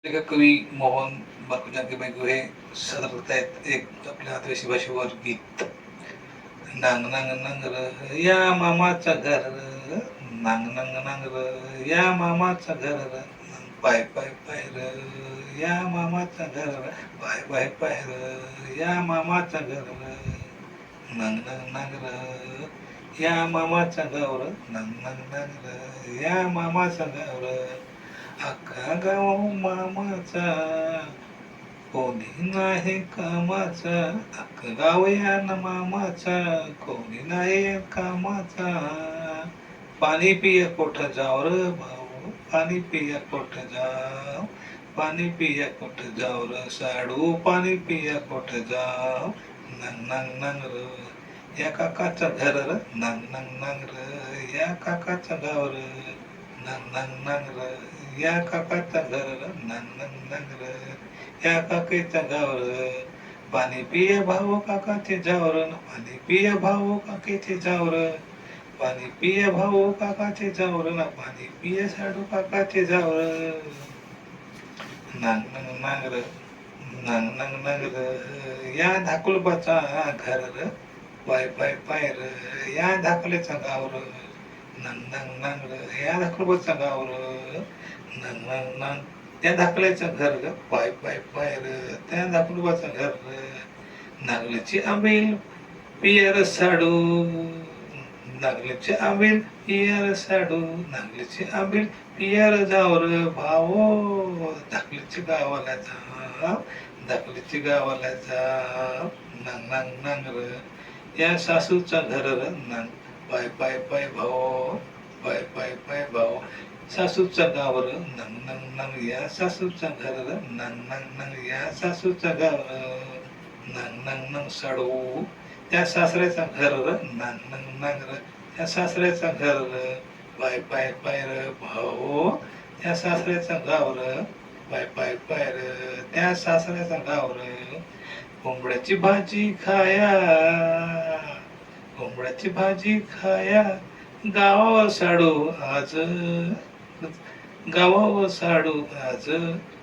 कवी मोहन बापूजांके बायको हे सादर करतायत एक आपल्या आदिवासी भाषेवर गीत. नांग नांग नांगर या मामाचं घर, नांग नांग नांगर या मामाचं घर, पाय पाय पाय र या मामाचं घर, पाय पाय पाय र या मामाचं घर, नांग नांग नांगर या मामाचं गावर, नांग नांग नांगर या मामाचं गावर, अख्खा गाव मामाचा कोणी नाही कामाचा, अख्खं गाव या न मामाचा कोणी नाही कामाचा. पाणी पिया कोठ जाव र भाऊ, पाणी पिया कोठ जाव, पाणी पिया कोठ जाव र साडू, पाणी पिया कोठ जाव, नांग नांग नांग र या काकाचं घर र, नांग नांग नांग र या काकाचं गाव र, नांग नांग नांग र या काकाचं घर र, नांग नांग नांग र या काकेच्या गावर, पाणी पिय भाऊ काकाचे जावर, पाणी पिय भाऊ काकेचे जावर, पाणी पिय भाऊ काकाचे जावर, पाणी पिय साडू काकाचे जावर, नांग नांग नांगर, नांग नांग नांगर या धाकुलबाचा घर र, पाय पाय पाय र या धाकलेचा गावर, नांग नांग नांगर या धाकुलबाचा गावर, नांग नांग नांग त्या धाकल्याचं घर ग, पाय पाय पाय र त्या धाकलूबाचं घर र, नागलीची आंबील पियर साडू, नागलीची आंबील पियर साडू, नागलीची आंबील पियर जावर भावो, धाकलीची गावाला जाव, धाकलीची गावाला जाव, नांग नांग नांग र या सासूचं घर र, नांग पाय पाय पाय भाऊ, पाय पाय पाय भाऊ सासूचं गावर, नंग नंग नंग या सासूचं घर, नंग नंग नंग या सासूचं गावर, नंग नंग नंग साडू त्या सासऱ्याचं घर, नंग नंग नंग र त्या सासऱ्याचं घर, पाय पाय पाय र भाऊ त्या सासऱ्याचं गावर, पाय पाय पाय र त्या सासऱ्याचं गावर, कोंबड्याची भाजी खाया, कोंबड्याची भाजी खाया, गावावर साडू आज, गावावर साडू आज,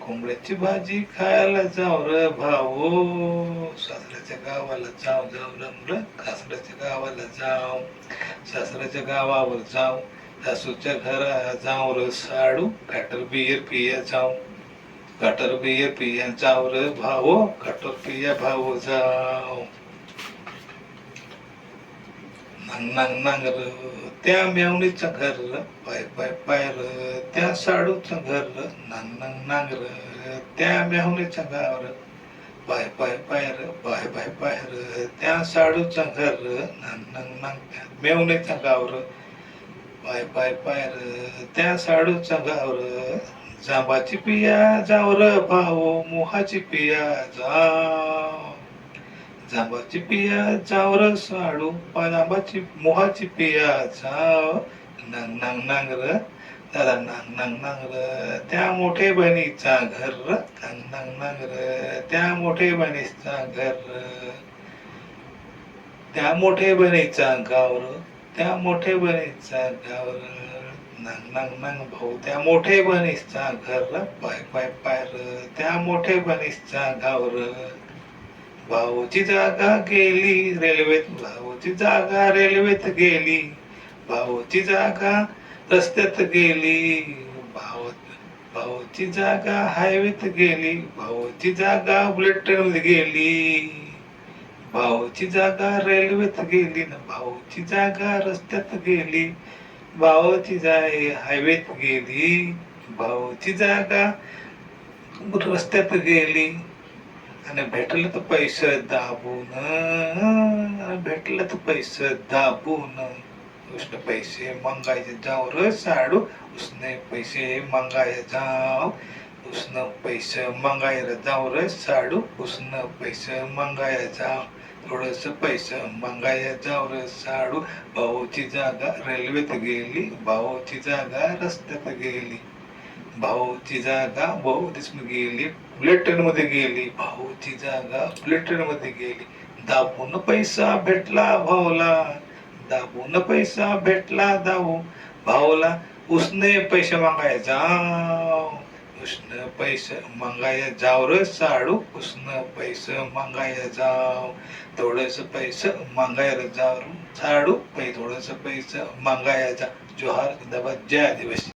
कोंबड्याची भाजी खायला जाव र भाऊ, सासऱ्याच्या गावाला जाव जाव र, सासऱ्याच्या गावाला जाव, सासऱ्याच्या गावावर जाव, सासूच्या घरा जाव र साडू, काटर बियर पिया जाव, काटर बियर पिया जाव र भाऊ, काटर पिया भाऊ जाव, नांग नांग नांग र त्या मेवणीचं घर, पाय पाय पाय र त्या साडूचं घर, नांग नांग नांग र त्या मेवणीचं गावर, पाय पाय पाय र पाय पाय पाय र त्या साडूचं घर, नांग नांग नांग त्या मेवणीचं गावर, पाय पाय पाय र त्या साडूचं गावर, जांबाची पिया जाव र भाऊ, मोहाची पिया जाव, जांबाची पिया जाव र साडू, जांबाची मोहाची पिया जाव, नांग नांग नांग र दादा, नांग नांग नांग र त्या मोठे बहिणीचा घर, नांग नांग नांग र त्या मोठे बहिणीचा घर, त्या मोठे बहिणीचा गावर, त्या मोठे बहिणीचा गावर, नांग नांग नांग भाऊ त्या मोठे बहिणीचा घर, पाय पाय पाय र त्या मोठे बहिणीचा गावर, भाऊची जागा गेली रेल्वेत, भाऊची जागा रेल्वेत गेली, भाऊची जागा रस्त्यात गेली, भाऊची जागा हायवेत गेली, भाऊची जागा बुलेट ट्रेन मध्ये गेली, भाऊची जागा रेल्वेत गेली ना, भाऊची जागा रस्त्यात गेली, भाऊची जागा हायवेत गेली, भाऊची जागा रस्त्यात गेली, आणि भेटलं तर पैसे दाबून, भेटलं तर पैसे दाबून, उसने पैसे मंगायचे जाव र साडू, उसने पैसे मंगाय जाव, उसनं पैसे मंगायला जाव र साडू, उसनं पैसे मंगाय जाव, थोडस पैसे मंगाय जाव र साडू, भाऊची जागा रेल्वेत गेली, भाऊची जागा रस्त्यात गेली, भाऊची जागा बहुदिसम गेली, बुलेट ट्रेन मध्ये गेली, भाऊची जागा बुलेट ट्रेन मध्ये गेली, दाबून पैसा भेटला भाऊला, दाबून पैसा भेटला दाऊ भाऊला, उसने पैसे मागाय जाव, उष्ण पैसे मंगाया जाव र साडू उष्ण पैसे मंगाया जाव थोडस पैसे मंगायला जाव साडू थोडस पैसे मंगाया जा जोहार जिंदाबाद जय आदिवासी